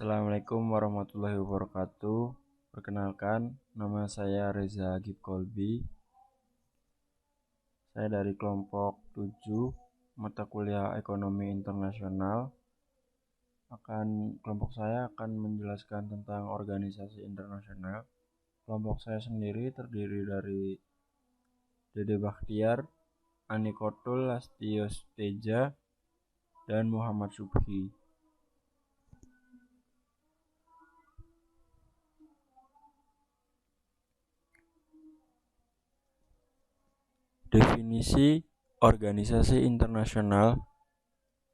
Assalamualaikum warahmatullahi wabarakatuh. Perkenalkan, nama saya Reza Agib Kolbi. Saya dari kelompok 7 mata kuliah Ekonomi Internasional. Kelompok saya akan menjelaskan tentang organisasi internasional. Kelompok saya sendiri terdiri dari Dede Bakhtiar, Ani Kotul, Lastios Teja, dan Muhammad Subhi. Definisi organisasi internasional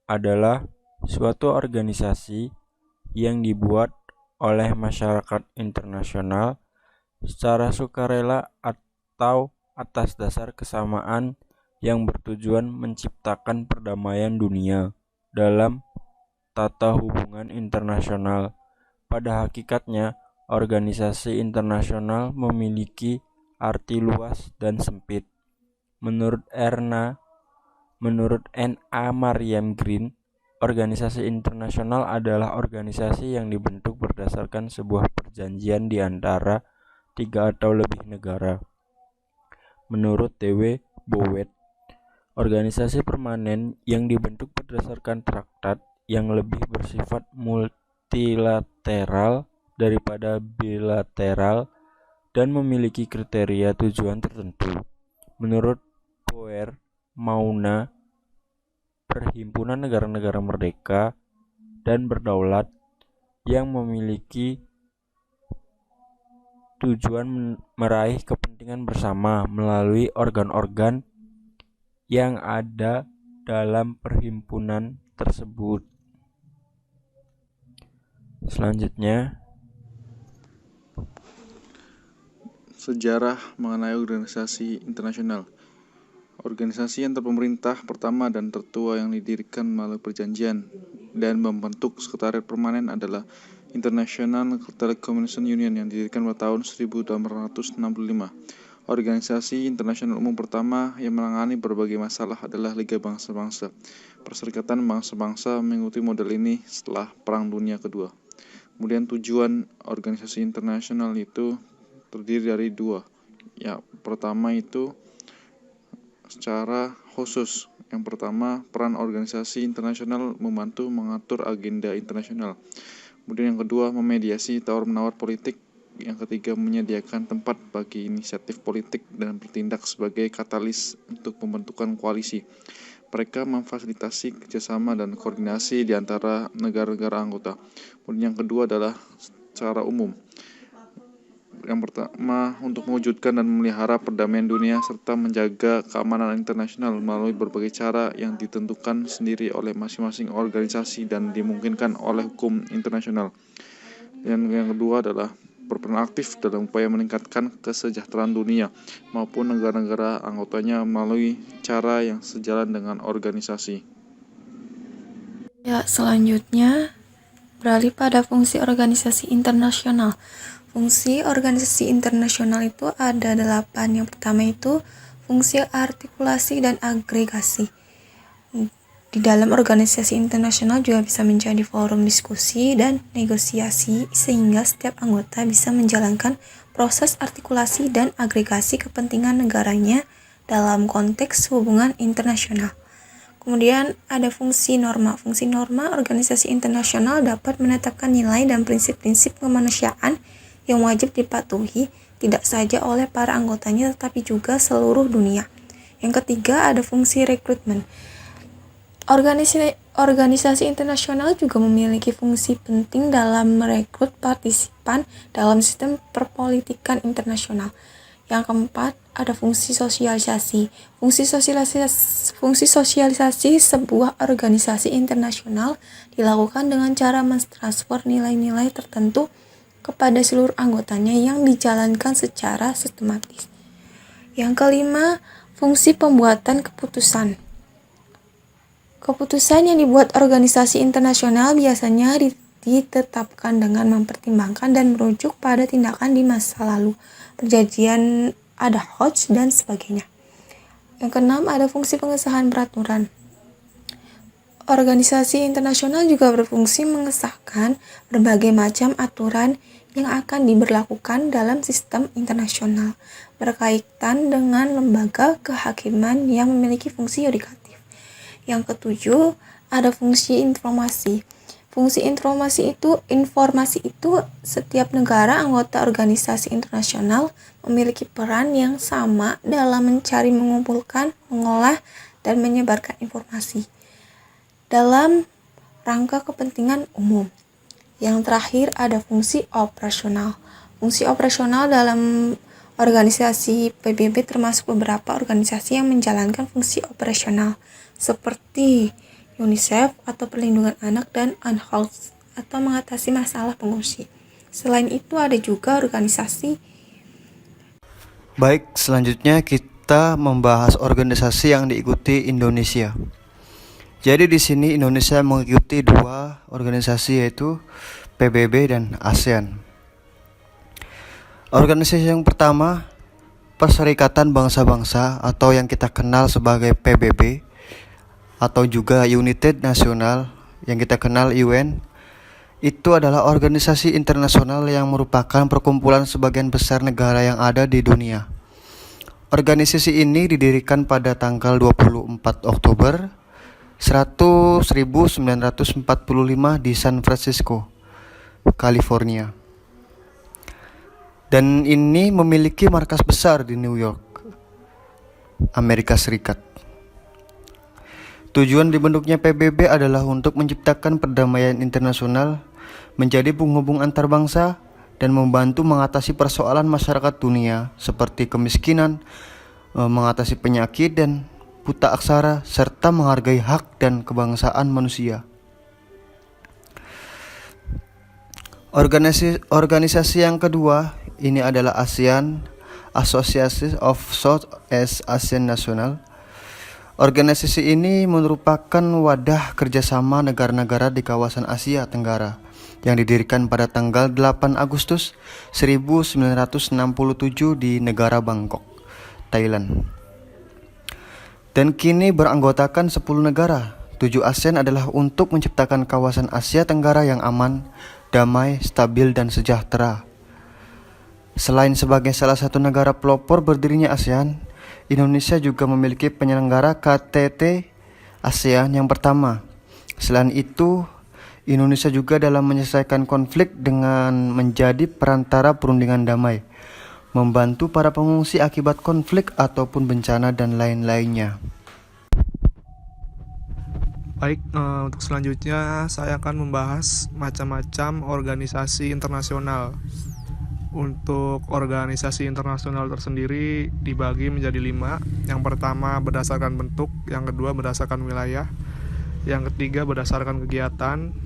adalah suatu organisasi yang dibuat oleh masyarakat internasional secara sukarela atau atas dasar kesamaan yang bertujuan menciptakan perdamaian dunia dalam tata hubungan internasional. Pada hakikatnya, organisasi internasional memiliki arti luas dan sempit. Menurut N.A. Mariam Green, organisasi internasional adalah organisasi yang dibentuk berdasarkan sebuah perjanjian di antara 3 atau lebih negara. Menurut D.W. Bowet, organisasi permanen yang dibentuk berdasarkan traktat yang lebih bersifat multilateral daripada bilateral dan memiliki kriteria tujuan tertentu. Menurut Poer Mauna, perhimpunan negara-negara merdeka dan berdaulat yang memiliki tujuan meraih kepentingan bersama melalui organ-organ yang ada dalam perhimpunan tersebut. Selanjutnya, sejarah mengenai organisasi internasional. Organisasi antar pemerintah pertama dan tertua yang didirikan melalui perjanjian dan membentuk sekretariat permanen adalah International Telecommunication Union yang didirikan pada tahun 1865. Organisasi internasional umum pertama yang menangani berbagai masalah adalah Liga Bangsa-Bangsa. Perserikatan bangsa-bangsa mengikuti model ini setelah Perang Dunia Kedua. Kemudian tujuan organisasi internasional itu terdiri dari 2. Ya, pertama itu secara khusus. Yang pertama, peran organisasi internasional membantu mengatur agenda internasional. Kemudian yang kedua, memediasi tawar-menawar politik. Yang ketiga, menyediakan tempat bagi inisiatif politik dan bertindak sebagai katalis untuk pembentukan koalisi. Mereka memfasilitasi kerjasama dan koordinasi di antara negara-negara anggota. Kemudian yang kedua adalah secara umum. Yang pertama, untuk mewujudkan dan memelihara perdamaian dunia serta menjaga keamanan internasional melalui berbagai cara yang ditentukan sendiri oleh masing-masing organisasi dan dimungkinkan oleh hukum internasional. Dan yang kedua adalah berperan aktif dalam upaya meningkatkan kesejahteraan dunia maupun negara-negara anggotanya melalui cara yang sejalan dengan organisasi. Ya, selanjutnya beralih pada fungsi organisasi internasional. Fungsi organisasi internasional itu ada 8. Yang pertama itu fungsi artikulasi dan agregasi. Di dalam organisasi internasional juga bisa menjadi forum diskusi dan negosiasi sehingga setiap anggota bisa menjalankan proses artikulasi dan agregasi kepentingan negaranya dalam konteks hubungan internasional. Kemudian ada fungsi norma. Fungsi norma organisasi internasional dapat menetapkan nilai dan prinsip-prinsip kemanusiaan yang wajib dipatuhi tidak saja oleh para anggotanya tetapi juga seluruh dunia. Yang ketiga ada fungsi rekrutmen. Organisasi internasional juga memiliki fungsi penting dalam merekrut partisipan dalam sistem perpolitikan internasional. Yang keempat, ada fungsi sosialisasi. Fungsi sosialisasi sebuah organisasi internasional dilakukan dengan cara mentransfer nilai-nilai tertentu kepada seluruh anggotanya yang dijalankan secara sistematis. Yang kelima, fungsi pembuatan keputusan. Keputusan yang dibuat organisasi internasional biasanya ditetapkan dengan mempertimbangkan dan merujuk pada tindakan di masa lalu, perjanjian ad hoc, dan sebagainya. Yang keenam, ada fungsi pengesahan peraturan. Organisasi internasional juga berfungsi mengesahkan berbagai macam aturan yang akan diberlakukan dalam sistem internasional berkaitan dengan lembaga kehakiman yang memiliki fungsi yudikatif. Yang ketujuh, ada fungsi informasi. Fungsi informasi itu setiap negara anggota organisasi internasional memiliki peran yang sama dalam mencari, mengumpulkan, mengolah, dan menyebarkan informasi dalam rangka kepentingan umum. Yang terakhir ada fungsi operasional. Fungsi operasional dalam organisasi PBB termasuk beberapa organisasi yang menjalankan fungsi operasional seperti UNICEF atau perlindungan anak dan UNHCR atau mengatasi masalah pengungsi. Selain itu ada juga organisasi. Baik, selanjutnya kita membahas organisasi yang diikuti Indonesia. Jadi di sini Indonesia mengikuti dua organisasi yaitu PBB dan ASEAN. Organisasi yang pertama, Perserikatan Bangsa-Bangsa atau yang kita kenal sebagai PBB atau juga United National yang kita kenal UN. Itu adalah organisasi internasional yang merupakan perkumpulan sebagian besar negara yang ada di dunia. Organisasi ini didirikan pada tanggal 24 Oktober 1945 di San Francisco, California. Dan ini memiliki markas besar di New York, Amerika Serikat. Tujuan dibentuknya PBB adalah untuk menciptakan perdamaian internasional, menjadi penghubung antar bangsa, dan membantu mengatasi persoalan masyarakat dunia seperti kemiskinan, mengatasi penyakit dan buta aksara, serta menghargai hak dan kebangsaan manusia. Organisasi yang kedua ini adalah ASEAN, Association of Southeast Asian National. Organisasi ini merupakan wadah kerjasama negara-negara di kawasan Asia Tenggara yang didirikan pada tanggal 8 Agustus 1967 di negara Bangkok, Thailand. Dan kini beranggotakan 10 negara. 7 ASEAN adalah untuk menciptakan kawasan Asia Tenggara yang aman, damai, stabil, dan sejahtera. Selain sebagai salah satu negara pelopor berdirinya ASEAN, Indonesia juga memiliki penyelenggara KTT ASEAN yang pertama. Selain itu, Indonesia juga dalam menyelesaikan konflik dengan menjadi perantara perundingan damai, membantu para pengungsi akibat konflik ataupun bencana dan lain-lainnya. Baik, untuk selanjutnya saya akan membahas macam-macam organisasi internasional. Untuk organisasi internasional tersendiri dibagi menjadi 5. Yang pertama berdasarkan bentuk, yang kedua berdasarkan wilayah, yang ketiga berdasarkan kegiatan,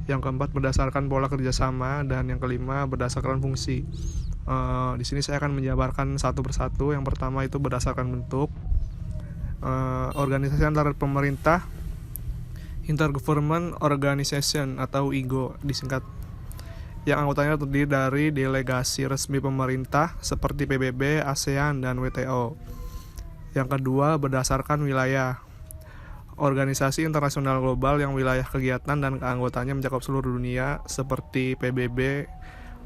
yang keempat berdasarkan pola kerjasama, dan yang kelima berdasarkan fungsi. Di sini saya akan menjabarkan satu persatu. Yang pertama itu berdasarkan bentuk. Organisasi antar pemerintah, Intergovernment Organization atau IGO disingkat, yang anggotanya terdiri dari delegasi resmi pemerintah seperti PBB, ASEAN, dan WTO. Yang kedua berdasarkan wilayah, organisasi internasional global yang wilayah kegiatan dan keanggotaannya mencakup seluruh dunia seperti PBB,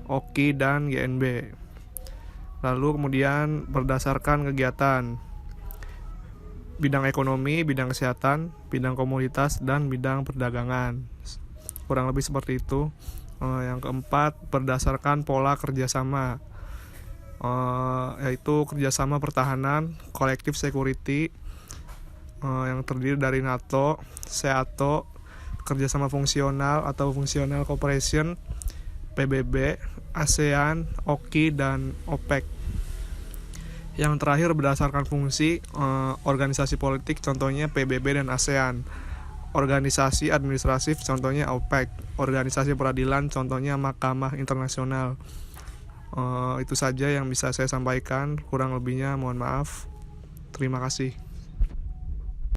OKI, dan GNB. Lalu kemudian berdasarkan kegiatan, bidang ekonomi, bidang kesehatan, bidang komoditas, dan bidang perdagangan. Kurang lebih seperti itu. Yang keempat berdasarkan pola kerjasama, yaitu kerjasama pertahanan, collective security, yang terdiri dari NATO, SEATO, kerjasama fungsional atau functional cooperation, PBB, ASEAN, OKI, dan OPEC. Yang terakhir berdasarkan fungsi, organisasi politik, contohnya PBB dan ASEAN. Organisasi administratif, contohnya OPEC. Organisasi peradilan, contohnya Mahkamah Internasional. Itu saja yang bisa saya sampaikan. Kurang lebihnya mohon maaf. Terima kasih.